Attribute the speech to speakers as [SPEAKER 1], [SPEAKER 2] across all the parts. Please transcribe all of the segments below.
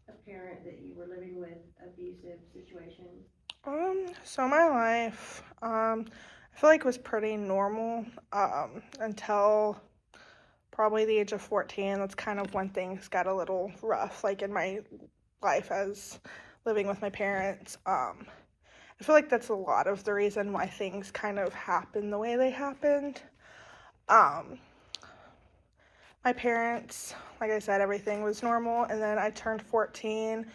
[SPEAKER 1] apparent that you were living with abusive situation?
[SPEAKER 2] So my life, I feel like it was pretty normal, until probably the age of 14. That's kind of when things got a little rough, like in my life as living with my parents. I feel like that's a lot of the reason why things kind of happened the way they happened. Um, my parents, like I said, everything was normal, and then I turned 14.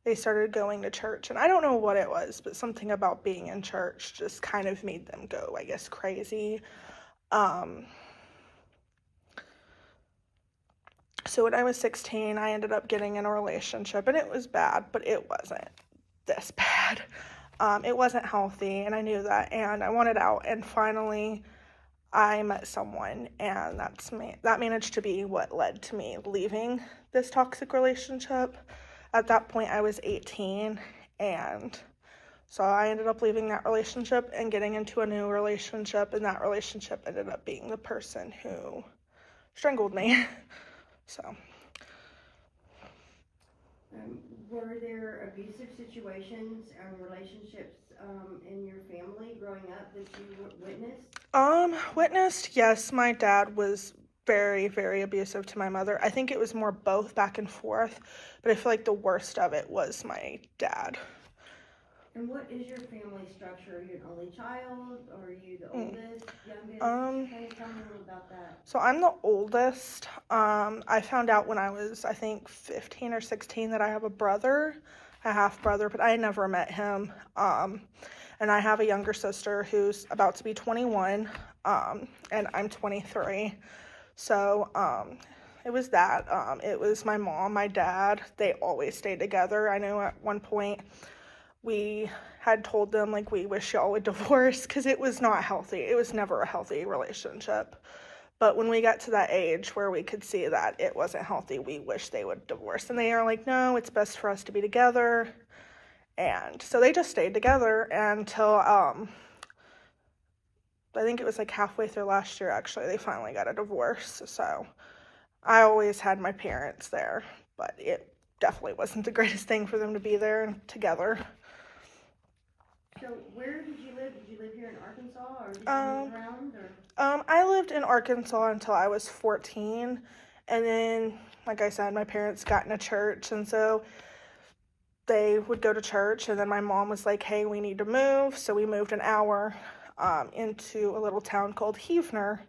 [SPEAKER 2] They started going to church, and I don't know what it was, but something about being in church just kind of made them go, I guess, crazy. Um, so when I was 16, I ended up getting in a relationship, and it was bad, but it wasn't this bad. It wasn't healthy, and I knew that, and I wanted out, and finally I met someone, and that managed to be what led to me leaving this toxic relationship. At that point, I was 18, and so I ended up leaving that relationship and getting into a new relationship, and that relationship ended up being the person who strangled me. So,
[SPEAKER 1] Um, were there abusive situations and relationships in your family growing up that you witnessed?
[SPEAKER 2] witnessed, yes, my dad was very, very abusive to my mother. I think it was more both back and forth, but I feel like the worst of it was my dad.
[SPEAKER 1] And what is your family structure? Are you an only child, or are you the
[SPEAKER 2] Mm.
[SPEAKER 1] oldest, youngest?
[SPEAKER 2] Um,
[SPEAKER 1] Kind of tell me a little about that.
[SPEAKER 2] So I'm the oldest. I found out when I was, I think, 15 or 16 that I have a brother, a half brother, but I never met him. And I have a younger sister who's about to be 21, and I'm 23. So it was that. It was my mom, my dad. They always stayed together. I know at one point we had told them like we wish y'all would divorce because it was not healthy. It was never a healthy relationship. But when we got to that age where we could see that it wasn't healthy, we wish they would divorce. And they are like, no, it's best for us to be together. And so they just stayed together until I think it was like halfway through last year, actually, they finally got a divorce. So I always had my parents there, but it definitely wasn't the greatest thing for them to be there together.
[SPEAKER 1] So, where did you live? Did you live here in Arkansas, or did you move
[SPEAKER 2] Um,
[SPEAKER 1] around? Or
[SPEAKER 2] I lived in Arkansas until I was 14. And then, like I said, my parents got in a church. And so they would go to church. And then my mom was like, hey, we need to move. So we moved an hour into a little town called Heavener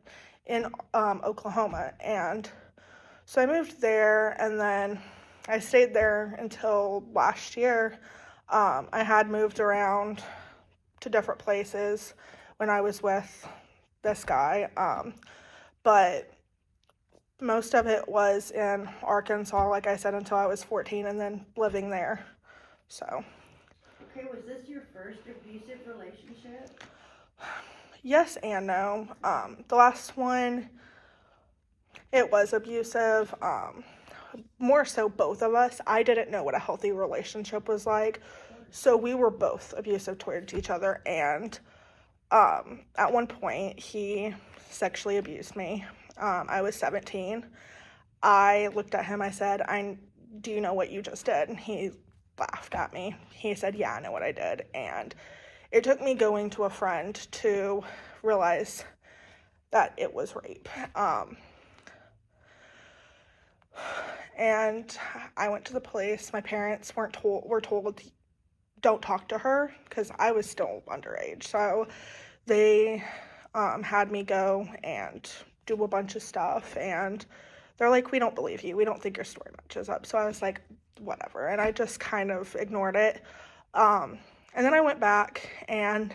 [SPEAKER 2] in Oklahoma. And so I moved there. And then I stayed there until last year. I had moved around to different places when I was with this guy. But most of it was in Arkansas, like I said, until I was 14 and then living there. So,
[SPEAKER 1] okay, was this your first abusive relationship?
[SPEAKER 2] yes and no. The last one, it was abusive. More so, both of us. I didn't know what a healthy relationship was like. So, we were both abusive towards each other. And at one point, he sexually abused me. I was 17. I looked at him. I said, do you know what you just did? And he laughed at me. He said, yeah, I know what I did. And it took me going to a friend to realize that it was rape. And I went to the police. My parents were told don't talk to her because I was still underage. So they had me go and do a bunch of stuff, and they're like, we don't believe you. We don't think your story matches up. So I was like, whatever. And I just kind of ignored it. Um, and then I went back, and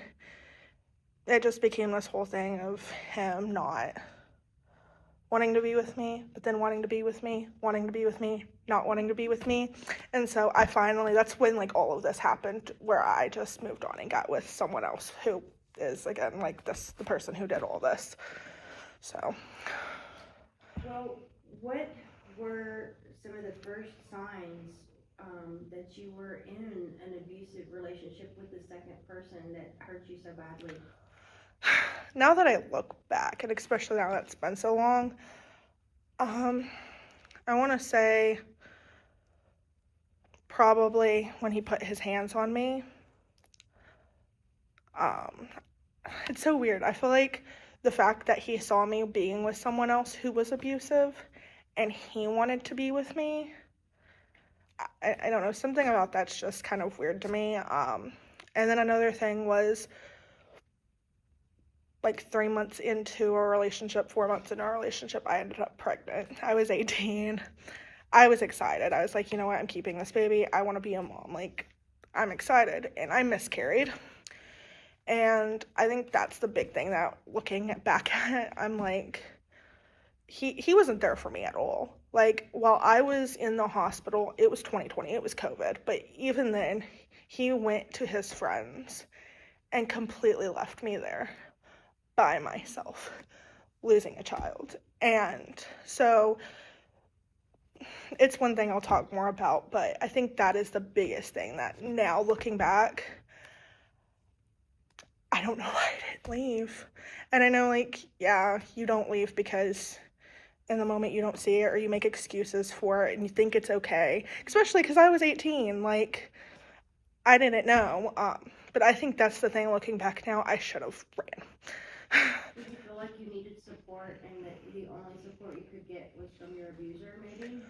[SPEAKER 2] it just became this whole thing of him not wanting to be with me, but then wanting to be with me, wanting to be with me, not wanting to be with me. And so I finally, that's when like all of this happened, where I just moved on and got with someone else who is again like this, the person who did all this. So,
[SPEAKER 1] Well, what were some of the first signs that you were in an abusive relationship with the second person that hurt you so badly?
[SPEAKER 2] now that I look back, and especially now that it's been so long, um, I want to say probably when he put his hands on me. It's so weird. I feel like the fact that he saw me being with someone else who was abusive and he wanted to be with me, I don't know, something about that's just kind of weird to me. And then another thing was like 3 months into a relationship, 4 months into a relationship, I ended up pregnant. I was 18. I was excited. I was like, you know what, I'm keeping this baby. I want to be a mom. Like, I'm excited. And I miscarried. And I think that's the big thing that looking back at it, I'm like, he wasn't there for me at all. Like, while I was in the hospital, it was 2020, it was COVID, but even then, he went to his friends and completely left me there by myself, losing a child. And so it's one thing I'll talk more about, but I think that is the biggest thing that now looking back, I don't know why I didn't leave. And I know, like, yeah, you don't leave because in the moment you don't see it or you make excuses for it and you think it's okay. Especially because I was 18. Like, I didn't know. But I think that's the thing looking back now. I should have ran.
[SPEAKER 1] Did you feel like you needed support and that the only support you could get was from your abuser, maybe?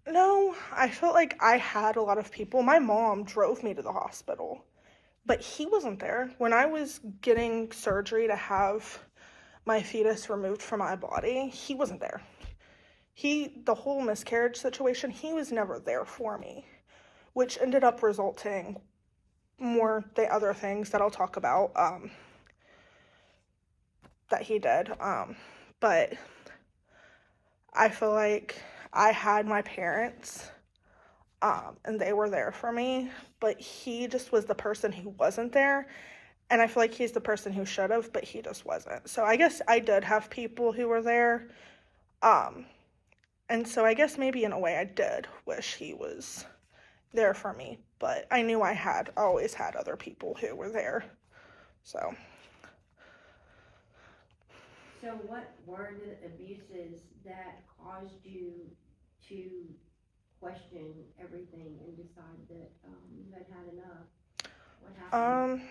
[SPEAKER 2] No, I felt like I had a lot of people. My mom drove me to the hospital, but he wasn't there. When I was getting surgery to have my fetus removed from my body, he wasn't there. The whole miscarriage situation, he was never there for me, which ended up resulting more the other things that I'll talk about that he did. But I feel like I had my parents and they were there for me, but he just was the person who wasn't there. And I feel like he's the person who should have, but he just wasn't. So I guess I did have people who were there. And so I guess maybe in a way I did wish he was there for me, but I knew I had always had other people who were there. So
[SPEAKER 1] what were the abuses that caused you to question everything and decide that you had had enough? What happened?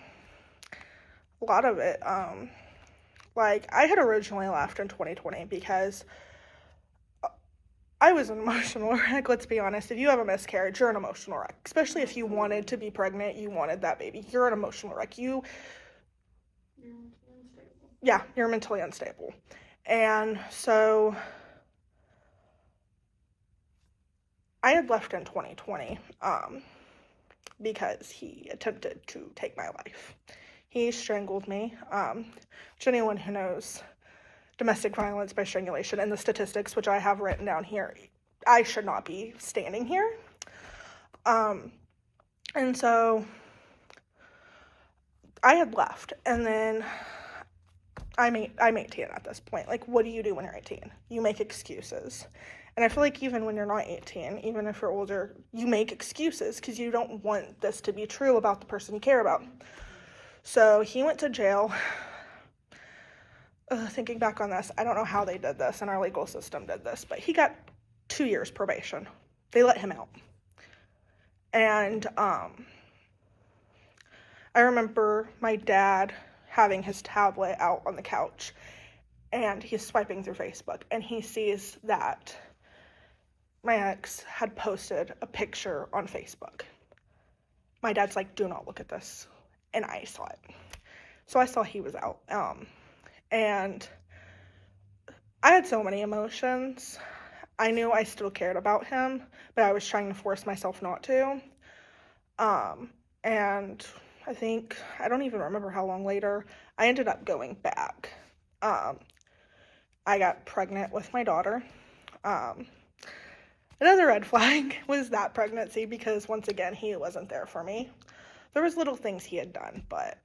[SPEAKER 2] A lot of it. Like, I had originally left in 2020 because I was an emotional wreck, let's be honest. If you have a miscarriage, you're an emotional wreck. Especially if you wanted to be pregnant, you wanted that baby. You're an emotional wreck. You're mentally unstable. Yeah, you're mentally unstable. And so I had left in 2020 because he attempted to take my life. He strangled me, which anyone who knows domestic violence by strangulation and the statistics, which I have written down here, I should not be standing here. And so I had left, and then I'm 18 at this point. Like, what do you do when you're 18? You make excuses. And I feel like even when you're not 18, even if you're older, you make excuses because you don't want this to be true about the person you care about. So he went to jail. Thinking back on this, I don't know how they did this and our legal system did this, but he got 2 years probation. They let him out. And I remember my dad having his tablet out on the couch and he's swiping through Facebook and he sees that my ex had posted a picture on Facebook. My dad's like, do not look at this. And I saw it. So I saw he was out. And I had so many emotions. I knew I still cared about him, but I was trying to force myself not to. And I don't even remember how long later, I ended up going back. I got pregnant with my daughter. Another red flag was that pregnancy because once again, he wasn't there for me. There was little things he had done, but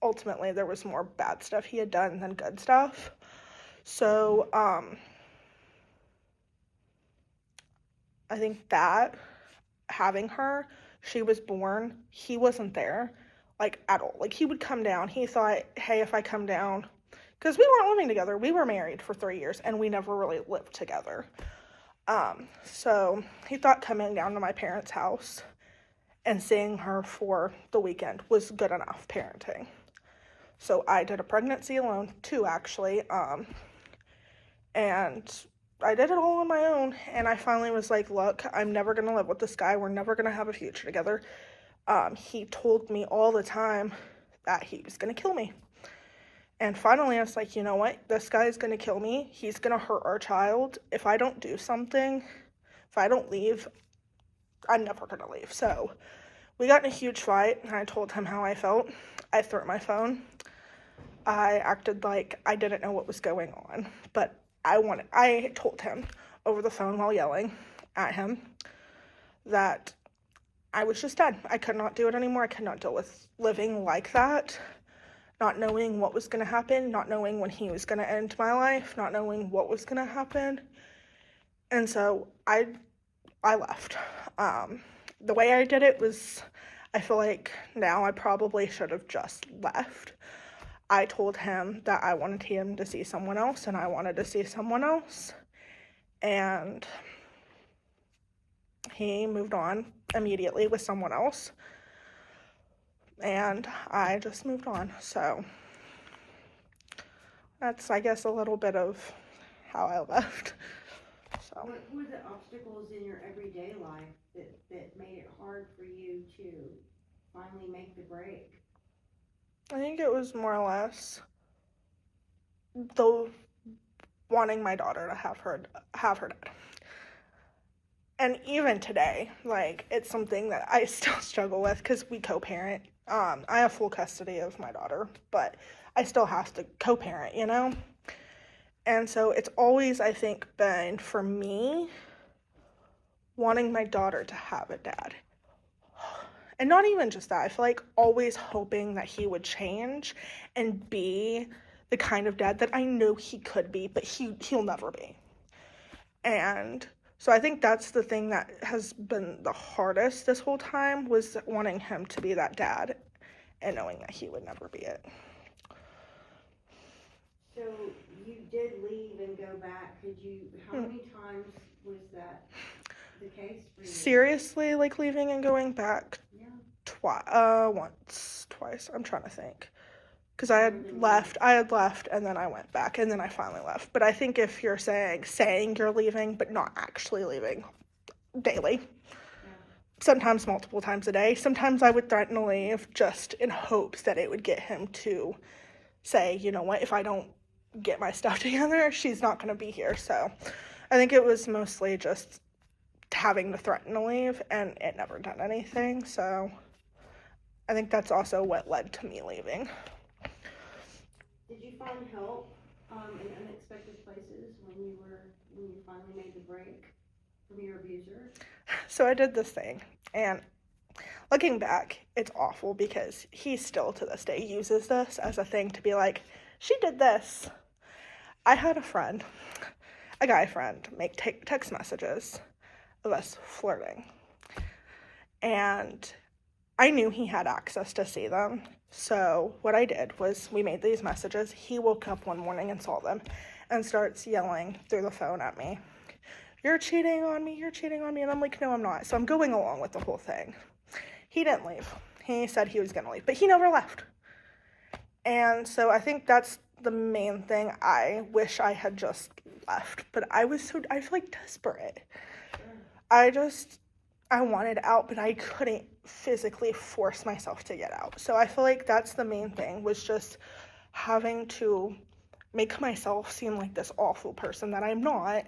[SPEAKER 2] ultimately there was more bad stuff he had done than good stuff. So, I think that having her, she was born, he wasn't there, like, at all. Like, he would come down. He thought, hey, if I come down, because we weren't living together. We were married for 3 years, and we never really lived together. So he thought coming down to my parents' house and seeing her for the weekend was good enough parenting. So I did a pregnancy alone, 2 actually, and I did it all on my own, and I finally was like, look, I'm never gonna live with this guy, we're never gonna have a future together. He told me all the time that he was gonna kill me. And finally I was like, you know what, this guy's gonna kill me, he's gonna hurt our child. If I don't do something, if I don't leave, I'm never gonna leave. So we got in a huge fight, and I told him how I felt. I threw my phone. I acted like I didn't know what was going on, but I told him over the phone while yelling at him that I was just done. I could not do it anymore. I could not deal with living like that, not knowing what was going to happen, not knowing when he was going to end my life, not knowing what was going to happen. And so I left. The way I did it was, I feel like now I probably should have just left. I told him that I wanted him to see someone else, and I wanted to see someone else. And he moved on immediately with someone else. And I just moved on. So that's, I guess, a little bit of how I left. So.
[SPEAKER 1] What were the obstacles in your everyday life that made it hard for you to finally make the break?
[SPEAKER 2] I think it was more or less the wanting my daughter to have her dad. And even today, like, it's something that I still struggle with because we co-parent. I have full custody of my daughter, but I still have to co-parent, you know? And so it's always, I think, been, for me, wanting my daughter to have a dad. And not even just that, I feel like always hoping that he would change and be the kind of dad that I know he could be, but he'll never be. And so I think that's the thing that has been the hardest this whole time, was wanting him to be that dad and knowing that he would never be it.
[SPEAKER 1] So you did leave and go back. How many times was that the case for you?
[SPEAKER 2] Seriously, like leaving and going back?
[SPEAKER 1] Yeah.
[SPEAKER 2] Once, twice. I'm trying to think. Because I had left, and then I went back, and then I finally left. But I think if you're saying you're leaving, but not actually leaving, daily. Yeah. Sometimes multiple times a day. Sometimes I would threaten to leave just in hopes that it would get him to say, you know what, if I don't get my stuff together, she's not going to be here. So I think it was mostly just having to threaten to leave, and it never done anything. So I think that's also what led to me leaving.
[SPEAKER 1] Did you find help in unexpected places when you finally made the break from your abuser?
[SPEAKER 2] So I did this thing, and looking back, it's awful because he still to this day uses this as a thing to be like, she did this. I had a guy friend, make text messages of us flirting, and I knew he had access to see them. So what I did was, we made these messages. He woke up one morning and saw them and starts yelling through the phone at me, you're cheating on me. And I'm like, no, I'm not. So I'm going along with the whole thing. He didn't leave. He said he was going to leave, but he never left. And so I think that's the main thing. I wish I had just left, but I feel like desperate. I wanted out, but I couldn't physically force myself to get out. So I feel like that's the main thing, was just having to make myself seem like this awful person that I'm not,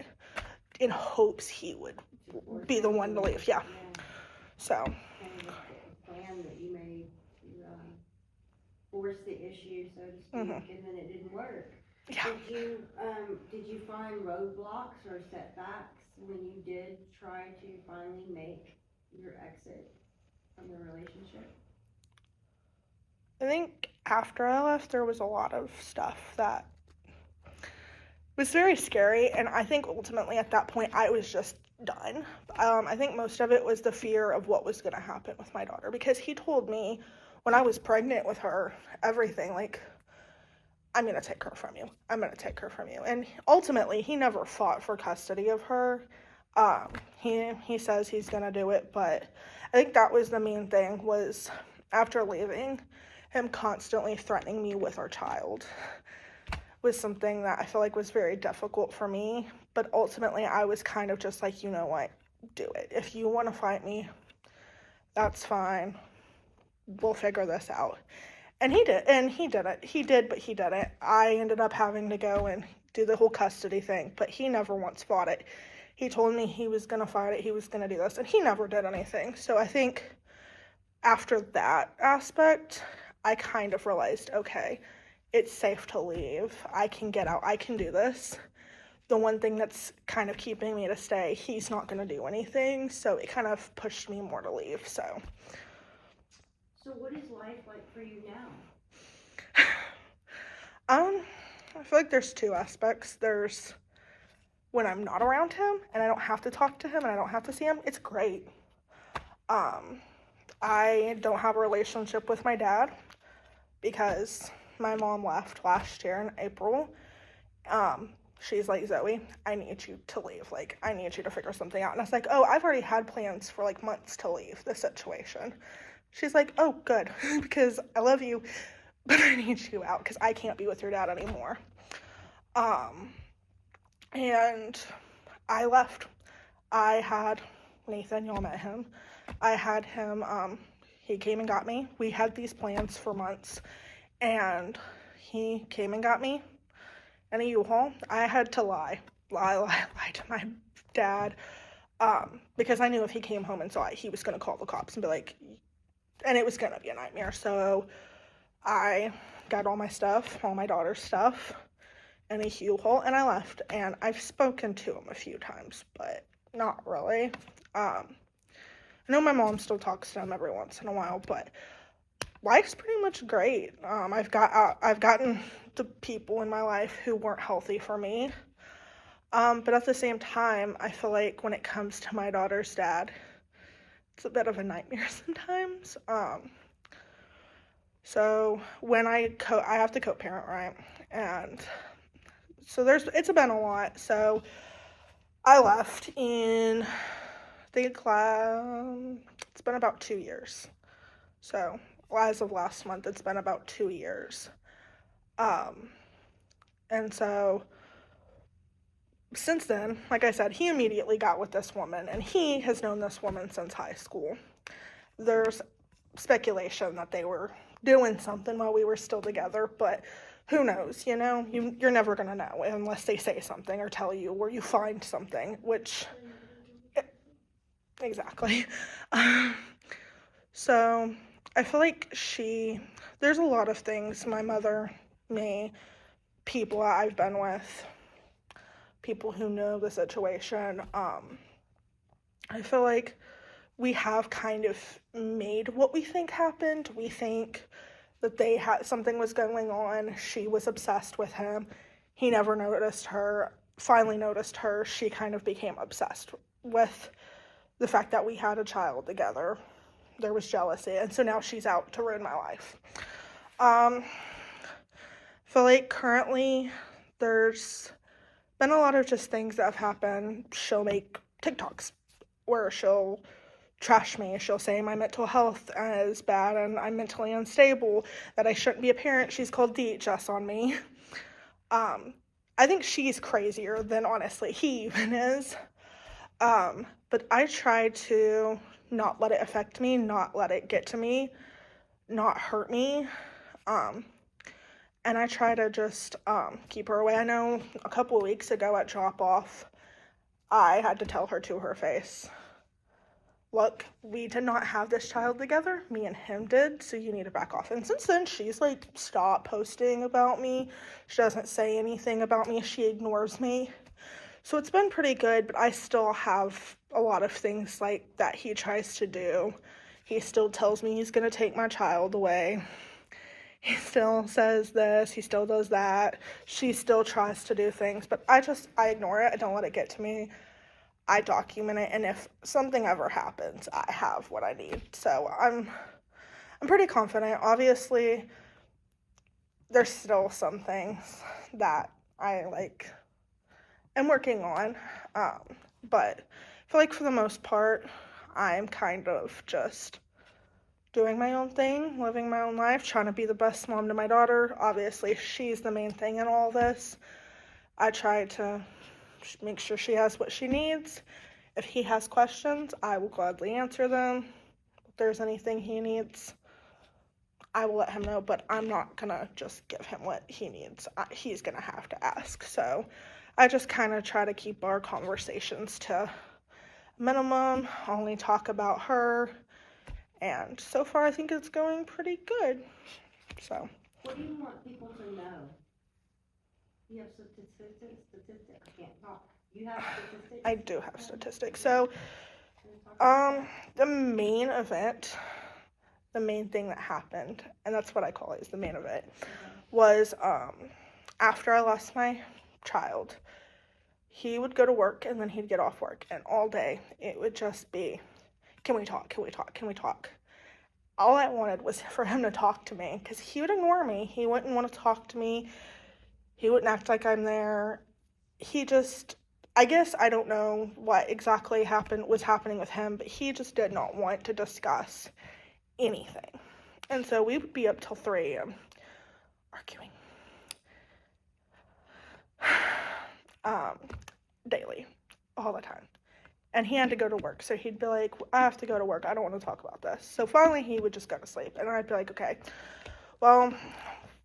[SPEAKER 2] in hopes he would be the one to leave. Yeah. So.
[SPEAKER 1] Kind of a plan that you made to force the issue, so to speak, and then it didn't work.
[SPEAKER 2] Yeah.
[SPEAKER 1] Did you find roadblocks or setbacks when you did try to finally make your exit from the relationship?
[SPEAKER 2] I think after I left, there was a lot of stuff that was very scary, and I think ultimately at that point I was just done. I think most of it was the fear of what was going to happen with my daughter, because he told me when I was pregnant with her, everything, like, I'm going to take her from you. And ultimately, he never fought for custody of her. He says he's gonna do it, but I think that was the main thing, was after leaving, him constantly threatening me with our child was something that I feel like was very difficult for me. But ultimately, I was kind of just like, you know what, do it. If you want to fight me, that's fine. We'll figure this out. And he did, and he didn't. He did, but he didn't. I ended up having to go and do the whole custody thing, but he never once fought it. He told me he was going to fight it, he was going to do this, and he never did anything. So I think after that aspect, I kind of realized, okay, it's safe to leave. I can get out. I can do this. The one thing that's kind of keeping me to stay, he's not going to do anything. So it kind of pushed me more to leave. So
[SPEAKER 1] what is life like for you now?
[SPEAKER 2] I feel like there's two aspects. There's when I'm not around him and I don't have to talk to him and I don't have to see him. It's great. I don't have a relationship with my dad because my mom left last year in April. She's like, Zoe, I need you to leave. Like, I need you to figure something out. And I was like, oh, I've already had plans for like months to leave this situation. She's like, oh, good, because I love you, but I need you out because I can't be with your dad anymore. And I left. I had Nathan, y'all met him. I had him, he came and got me. We had these plans for months, and he came and got me in a U-Haul. I had to lie to my dad, because I knew if he came home and saw it, he was going to call the cops and be like, and it was going to be a nightmare. So I got all my stuff, all my daughter's stuff, in a U-Haul, and I left. And I've spoken to him a few times, but not really. I know my mom still talks to him every once in a while, but life's pretty much great. I've gotten the people in my life who weren't healthy for me. But at the same time, I feel like when it comes to my daughter's dad, it's a bit of a nightmare sometimes. So when I have to co-parent, right? And so it's been a lot. So I left in, I think, it's been about 2 years. So as of last month, it's been about 2 years. And so since then, like I said, he immediately got with this woman, and he has known this woman since high school. There's speculation that they were doing something while we were still together, but who knows, you know? You're never going to know unless they say something or tell you or you find something, which, exactly. So I feel like there's a lot of things, my mother, me, people I've been with, people who know the situation, I feel like we have kind of made what we think happened. We think that something was going on. She was obsessed with him. He never noticed her. Finally noticed her. She kind of became obsessed with the fact that we had a child together. There was jealousy, and so now she's out to ruin my life. I feel like currently there's been a lot of just things that have happened. She'll make TikToks where she'll trash me. She'll say my mental health is bad and I'm mentally unstable, that I shouldn't be a parent. She's called DHS on me. I think she's crazier than honestly he even is. But I try to not let it affect me, not let it get to me, not hurt me. And I try to just keep her away. I know a couple of weeks ago at drop-off, I had to tell her to her face, look, we did not have this child together. Me and him did, so you need to back off. And since then, she's like stopped posting about me. She doesn't say anything about me. She ignores me. So it's been pretty good, but I still have a lot of things like that he tries to do. He still tells me he's going to take my child away. He still says this, he still does that. She still tries to do things, but I ignore it. I don't let it get to me. I document it, and if something ever happens, I have what I need. So I'm pretty confident. Obviously, there's still some things that I am working on. but I feel like for the most part, I'm kind of just doing my own thing, living my own life, trying to be the best mom to my daughter. Obviously, she's the main thing in all this. I try to make sure she has what she needs. If he has questions, I will gladly answer them. If there's anything he needs, I will let him know, but I'm not gonna just give him what he needs. He's gonna have to ask. So I just kind of try to keep our conversations to minimum, only talk about her, and so far I think it's going pretty good. So
[SPEAKER 1] What do you want people to know? You have statistics, I can't talk. You have statistics?
[SPEAKER 2] I do have statistics. So the main event, the main thing that happened, and that's what I call it, is the main event, was after I lost my child, he would go to work and then he'd get off work, and all day it would just be, can we talk, can we talk, can we talk? All I wanted was for him to talk to me, because he would ignore me. He wouldn't want to talk to me. He wouldn't act like I'm there. He just, I guess I don't know what exactly was happening with him, but he just did not want to discuss anything. And so we would be up till 3 a.m. arguing. Daily, all the time. And he had to go to work, so he'd be like, I have to go to work, I don't want to talk about this. So finally he would just go to sleep, and I'd be like, okay. Well,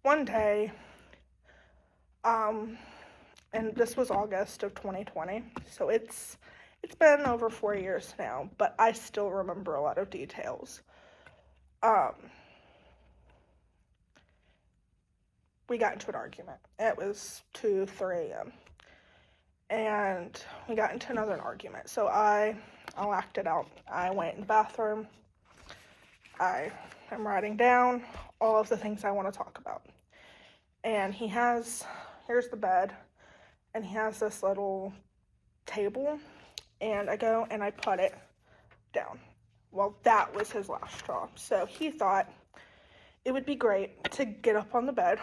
[SPEAKER 2] one day, and this was August of 2020, so it's been over 4 years now, but I still remember a lot of details. We got into an argument. It was 2, 3 a.m. And we got into another argument. So I'll act it out. I went in the bathroom. I am writing down all of the things I want to talk about. And here's the bed, and he has this little table, and I go and I put it down. Well, that was his last straw. So he thought it would be great to get up on the bed.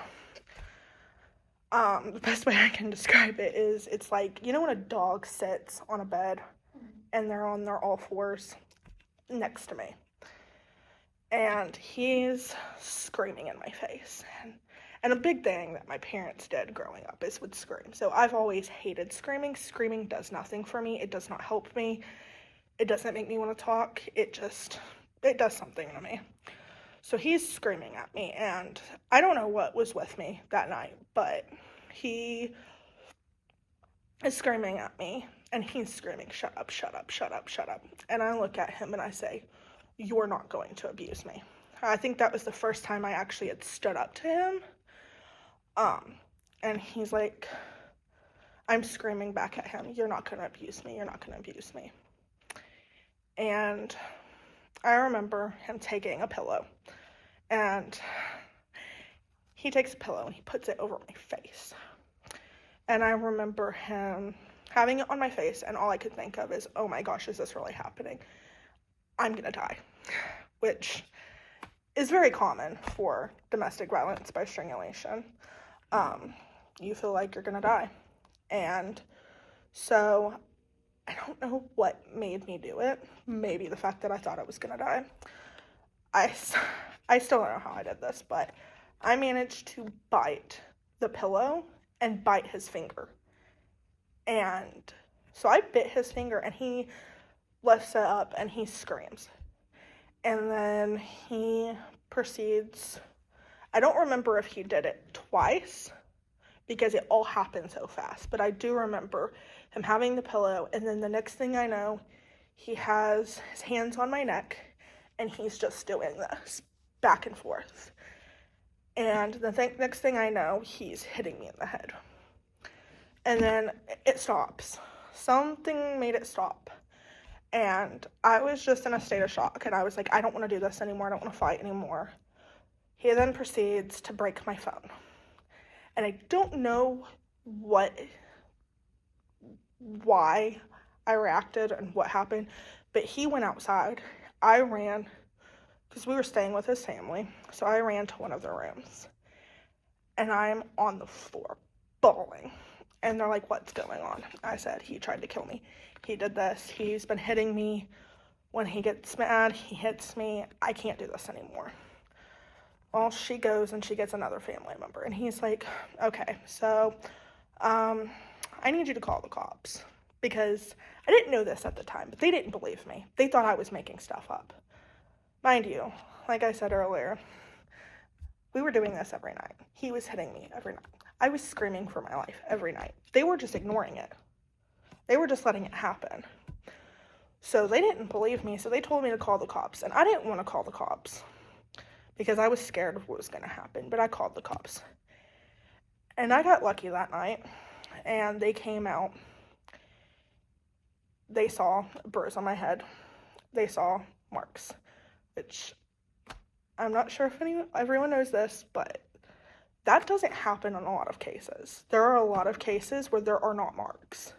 [SPEAKER 2] The best way I can describe it is, it's like, you know when a dog sits on a bed and they're on their all fours next to me, and he's screaming in my face. And a big thing that my parents did growing up is would scream. So I've always hated screaming. Screaming does nothing for me. It does not help me. It doesn't make me want to talk. It does something to me. So he's screaming at me, and I don't know what was with me that night, but he is screaming at me, and he's screaming, shut up, shut up, shut up, shut up. And I look at him and I say, you're not going to abuse me. I think that was the first time I actually had stood up to him. And he's like, I'm screaming back at him, you're not going to abuse me, you're not going to abuse me. And I remember him taking a pillow, and he takes a pillow and he puts it over my face. And I remember him having it on my face, and all I could think of is, oh my gosh, is this really happening? I'm gonna die, which is very common for domestic violence by strangulation. You feel like you're gonna die. And so I don't know what made me do it. Maybe the fact that I thought I was gonna die. I still don't know how I did this, but I managed to bite the pillow and bite his finger. And so I bit his finger, and he lifts it up and he screams. And then he proceeds, I don't remember if he did it twice because it all happened so fast, but I do remember him having the pillow, and then the next thing I know, he has his hands on my neck and he's just doing this back and forth. And the next thing I know, he's hitting me in the head. And then it stops. Something made it stop. And I was just in a state of shock, and I was like, I don't want to do this anymore. I don't want to fight anymore. He then proceeds to break my phone. And I don't know why I reacted and what happened, but he went outside. I ran, because we were staying with his family, so I ran to one of the rooms, and I'm on the floor bawling. And they're like, what's going on? I said, he tried to kill me. He did this. He's been hitting me. When he gets mad, he hits me. I can't do this anymore. Well, she goes and she gets another family member. And he's like, okay, so I need you to call the cops. Because I didn't know this at the time, but they didn't believe me. They thought I was making stuff up. Mind you, like I said earlier, we were doing this every night. He was hitting me every night. I was screaming for my life every night. They were just ignoring it. They were just letting it happen. So they didn't believe me, so they told me to call the cops. And I didn't want to call the cops because I was scared of what was going to happen, but I called the cops. And I got lucky that night, and they came out. They saw a bruise on my head. They saw marks, which I'm not sure if everyone knows this, but that doesn't happen in a lot of cases. There are a lot of cases where there are not marks.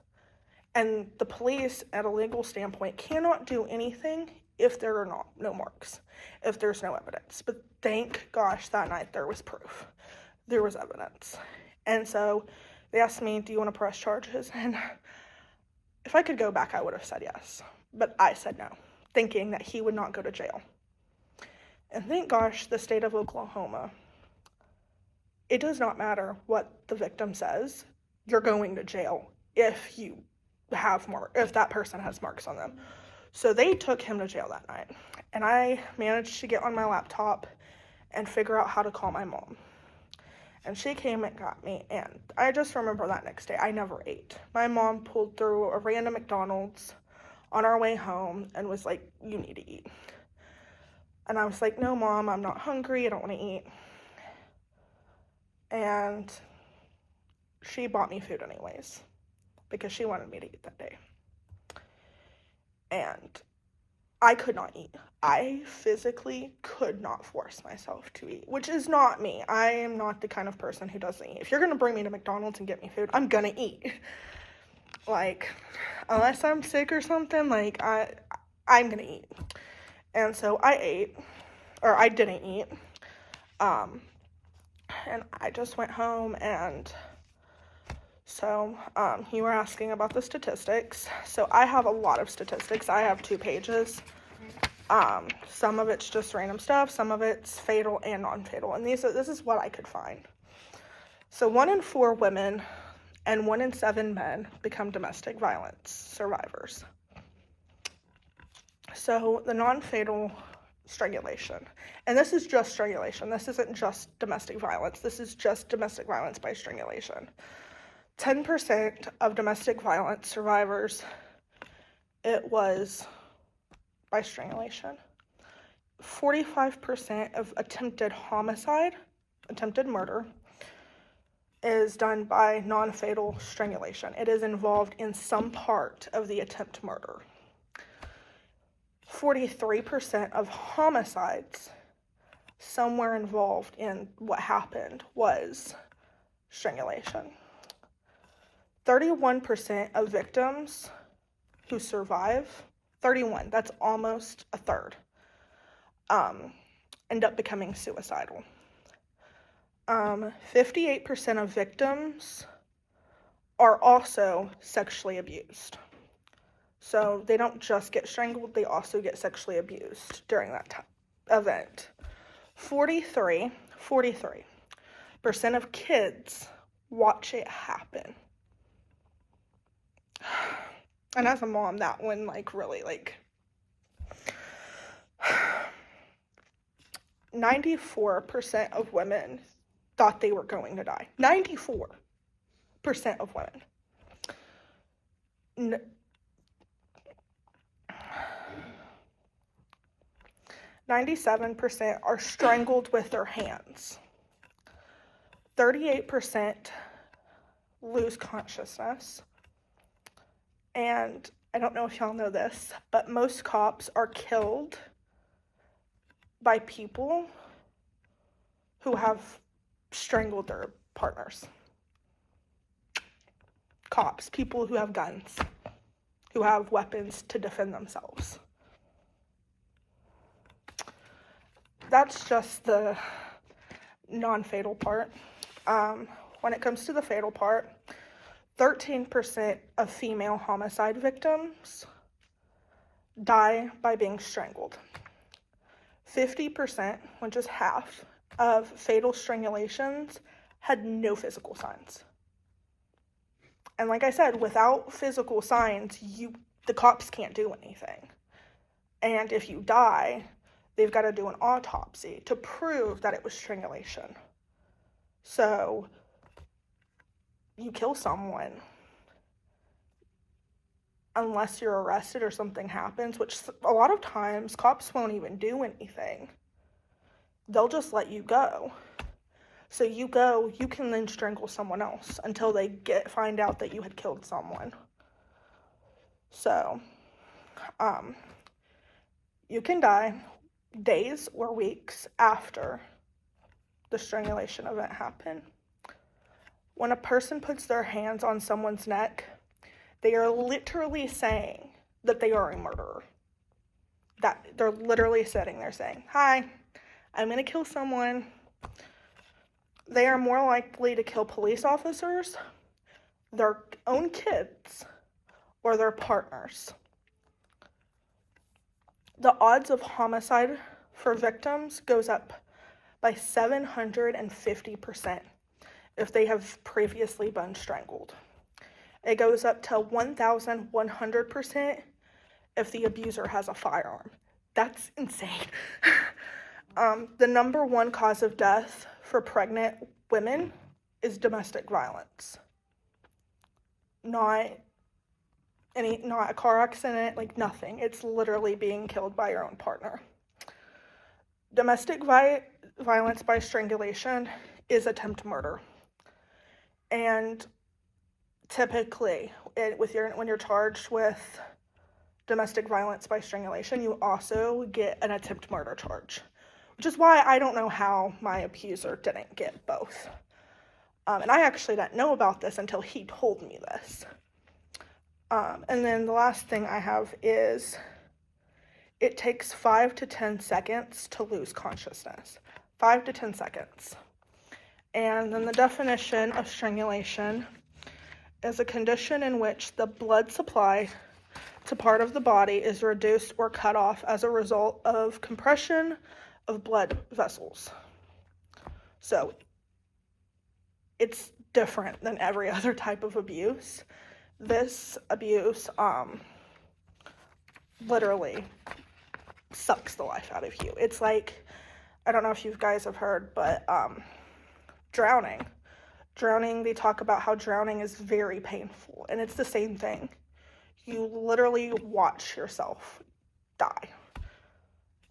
[SPEAKER 2] And the police, at a legal standpoint, cannot do anything if there are no marks, if there's no evidence. But thank gosh that night there was proof. There was evidence. And so they asked me, do you want to press charges? And if I could go back, I would have said yes. But I said no, thinking that he would not go to jail. And thank gosh, the state of Oklahoma, it does not matter what the victim says, you're going to jail if that person has marks on them. So they took him to jail that night. And I managed to get on my laptop and figure out how to call my mom. And she came and got me, and I just remember that next day, I never ate. My mom pulled through a random McDonald's on our way home and was like, you need to eat. And I was like, no, Mom, I'm not hungry. I don't want to eat. And she bought me food anyways because she wanted me to eat that day. And I could not eat. I physically could not force myself to eat, which is not me. I am not the kind of person who doesn't eat. If you're going to bring me to McDonald's and get me food, I'm going to eat. Like, unless I'm sick or something, like, I'm going to eat. And so I didn't eat, and I just went home, and so, you were asking about the statistics. So I have a lot of statistics. I have 2 pages. Some of it's just random stuff, some of it's fatal and non-fatal, and this is what I could find. So 1 in 4 women and 1 in 7 men become domestic violence survivors. So the non-fatal strangulation, and this is just strangulation, this isn't just domestic violence, this is just domestic violence by strangulation. 10% of domestic violence survivors, it was by strangulation. 45% of attempted homicide, attempted murder, is done by non-fatal strangulation. It is involved in some part of the attempt murder. 43% of homicides, somewhere involved in what happened, was strangulation. 31% of victims who survive, 31, that's almost a third, end up becoming suicidal. 58% of victims are also sexually abused. So they don't just get strangled, they also get sexually abused during that event. 43% of kids watch it happen. And as a mom, that one, like, really, like, 94% of women thought they were going to die. 94% of women. 97% are strangled with their hands. 38% lose consciousness. And I don't know if y'all know this, but most cops are killed by people who have strangled their partners. Cops, people who have guns, who have weapons to defend themselves. That's just the non-fatal part. When it comes to the fatal part, 13% of female homicide victims die by being strangled. 50%, which is half, of fatal strangulations had no physical signs. And like I said, without physical signs, the cops can't do anything. And if you die, they've got to do an autopsy to prove that it was strangulation. So, you kill someone, unless you're arrested or something happens, which a lot of times cops won't even do anything. They'll just let you go. So you go, you can then strangle someone else until they find out that you had killed someone. So, you can die days or weeks after the strangulation event happened. When a person puts their hands on someone's neck, they are literally saying that they are a murderer. That they're literally sitting there saying, "Hi, I'm going to kill someone." They are more likely to kill police officers, their own kids, or their partners. The odds of homicide for victims goes up by 750% if they have previously been strangled. It goes up to 1,100% if the abuser has a firearm. That's insane. The number one cause of death for pregnant women is domestic violence. Not a car accident, like nothing. It's literally being killed by your own partner. Domestic violence by strangulation is attempt murder. And typically, when you're charged with domestic violence by strangulation, you also get an attempt murder charge, which is why I don't know how my abuser didn't get both. And I actually didn't know about this until he told me this. And then the last thing I have is it takes 5 to 10 seconds to lose consciousness. 5 to 10 seconds. And then the definition of strangulation is a condition in which the blood supply to part of the body is reduced or cut off as a result of compression of blood vessels. So it's different than every other type of abuse. This abuse literally sucks the life out of you. It's like, I don't know if you guys have heard, but drowning. Drowning, they talk about how drowning is very painful, and it's the same thing. You literally watch yourself die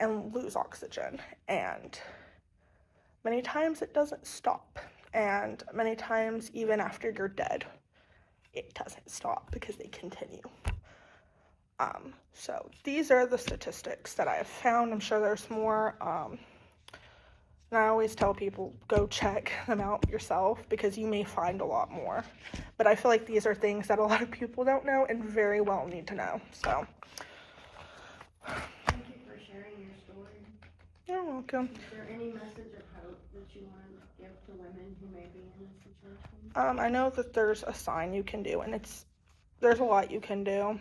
[SPEAKER 2] and lose oxygen, and many times it doesn't stop, and many times even after you're dead, it doesn't stop because they continue. So these are the statistics that I have found. I'm sure there's more. And I always tell people, go check them out yourself because you may find a lot more. But I feel like these are things that a lot of people don't know and very well need to know. So,
[SPEAKER 1] Thank you for sharing your story.
[SPEAKER 2] you're welcome.
[SPEAKER 1] Is there any message of hope that you want to give to women who may be in this situation?
[SPEAKER 2] I know that there's a sign you can do, and there's a lot you can do.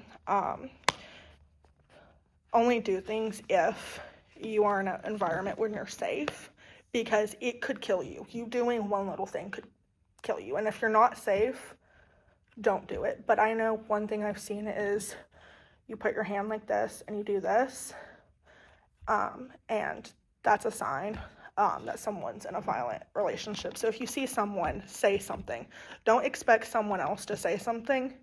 [SPEAKER 2] Only do things if you are in an environment where you're safe, because it could kill you. You doing one little thing could kill you. And if you're not safe, don't do it. But I know one thing I've seen is you put your hand like this and you do this. And that's a sign that someone's in a violent relationship. So if you see someone say something, don't expect someone else to say something.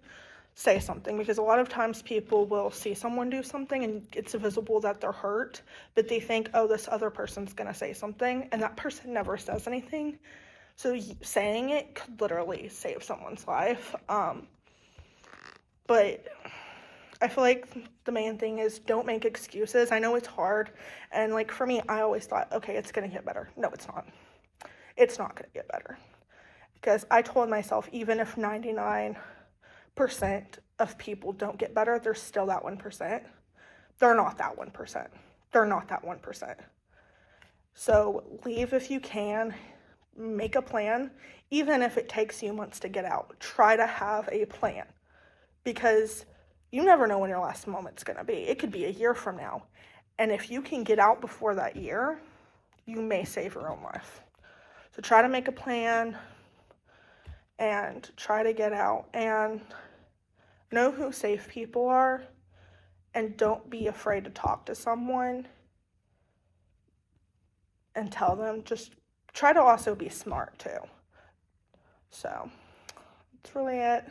[SPEAKER 2] Say something, because a lot of times people will see someone do something and it's visible that they're hurt, but they think, oh, this other person's gonna say something, and that person never says anything. So saying it could literally save someone's life. But I feel like the main thing is don't make excuses. I know it's hard, and like for me, I always thought, okay, it's gonna get better. No, it's not. It's not gonna get better, because I told myself, even if 99% of people don't get better, there's still that 1%. They're not that 1%. They're not that 1%. So leave if you can. make a plan, even if it takes you months to get out. Try to have a plan, because you never know when your last moment's going to be. It could be a year from now. And if you can get out before that year, you may save your own life. So try to make a plan and try to get out, and know who safe people are, and don't be afraid to talk to someone and tell them. Just try to also be smart too. So that's really it.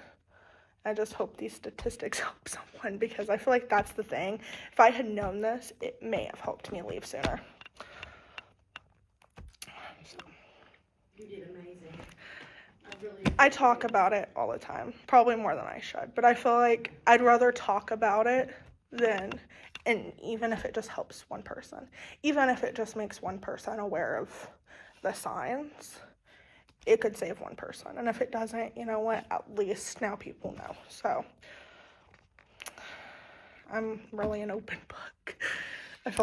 [SPEAKER 2] I just hope these statistics help someone, because I feel like that's the thing. If I had known this, it may have helped me leave sooner.
[SPEAKER 1] You did amazing.
[SPEAKER 2] I talk about it all the time, probably more than I should, but I feel like I'd rather talk about it than, and even if it just helps one person, even if it just makes one person aware of the signs, it could save one person. And if it doesn't, you know what, at least now people know. So I'm really an open book.